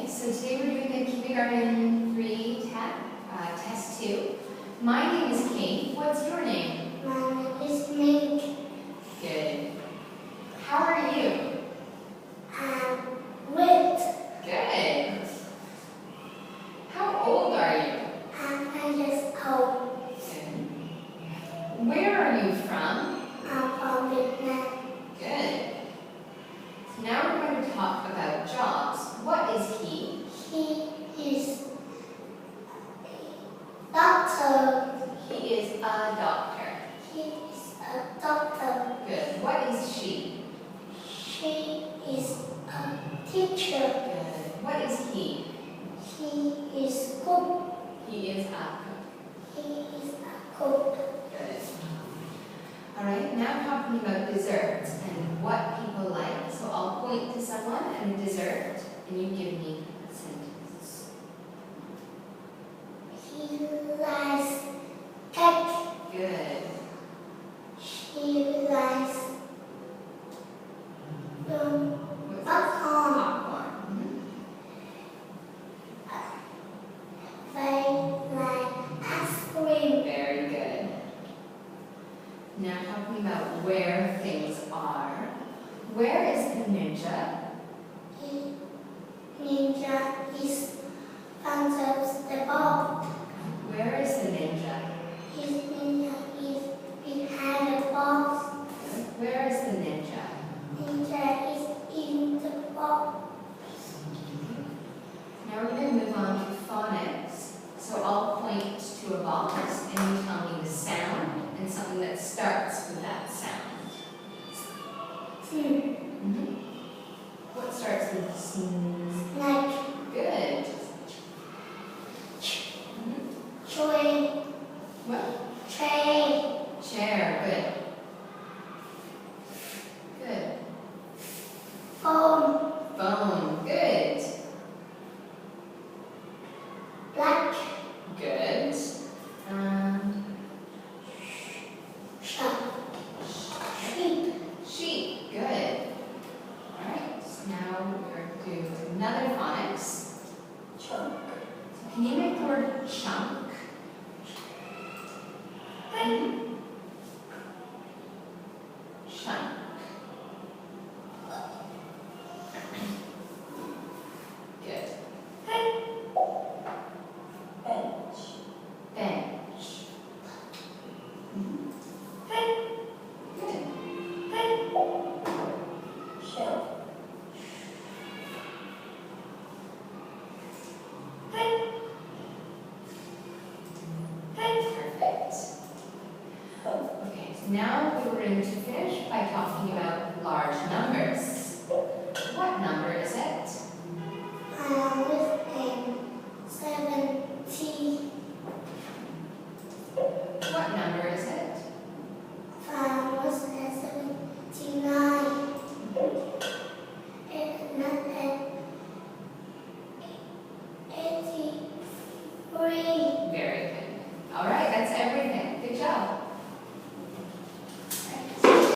So today we're doing the Kindergarten 3 test 2. My name is Kate. What's your name? My name is Mink. Good. How are you? I'm Wit. Good. How old are you? I'm 5 years old. Good. Where are you from? I'm from Vietnam. Good. So now we're going to talk about jobs. What is he? He is a doctor. He is a doctor. He is a doctor. Good. What is she? She is a teacher. Good. What is he? He is cook. He is a cook. He is a cook. Good. All right, now talking about desserts and what people like. So I'll point to someone and a dessert, and you give me a sentence. He likes cake. Good. He likes What's popcorn. popcorn? They like ice cream. Very good. Now talking about where things are. Where is the ninja? Ninja is under the ball. Where is the ninja? His ninja is behind the ball. Where is the ninja? Ninja is in the ball. Now we're going to move on to phonics. So I'll point to a box and you tell me the sound and something that starts with that sound. What starts with Snake. Good. Train. What? Train. Chair. Good. Good. Phone. Phone. Good. Black. Good. Shark. Sheep. Sheep. Good. All right. So now we're going to do another phonics. Chunk. Can you make the word chunk? Chunk. Good. Bench. Bench. Good. Shelf. Perfect. Okay, so now we're going to finish by talking about large numbers.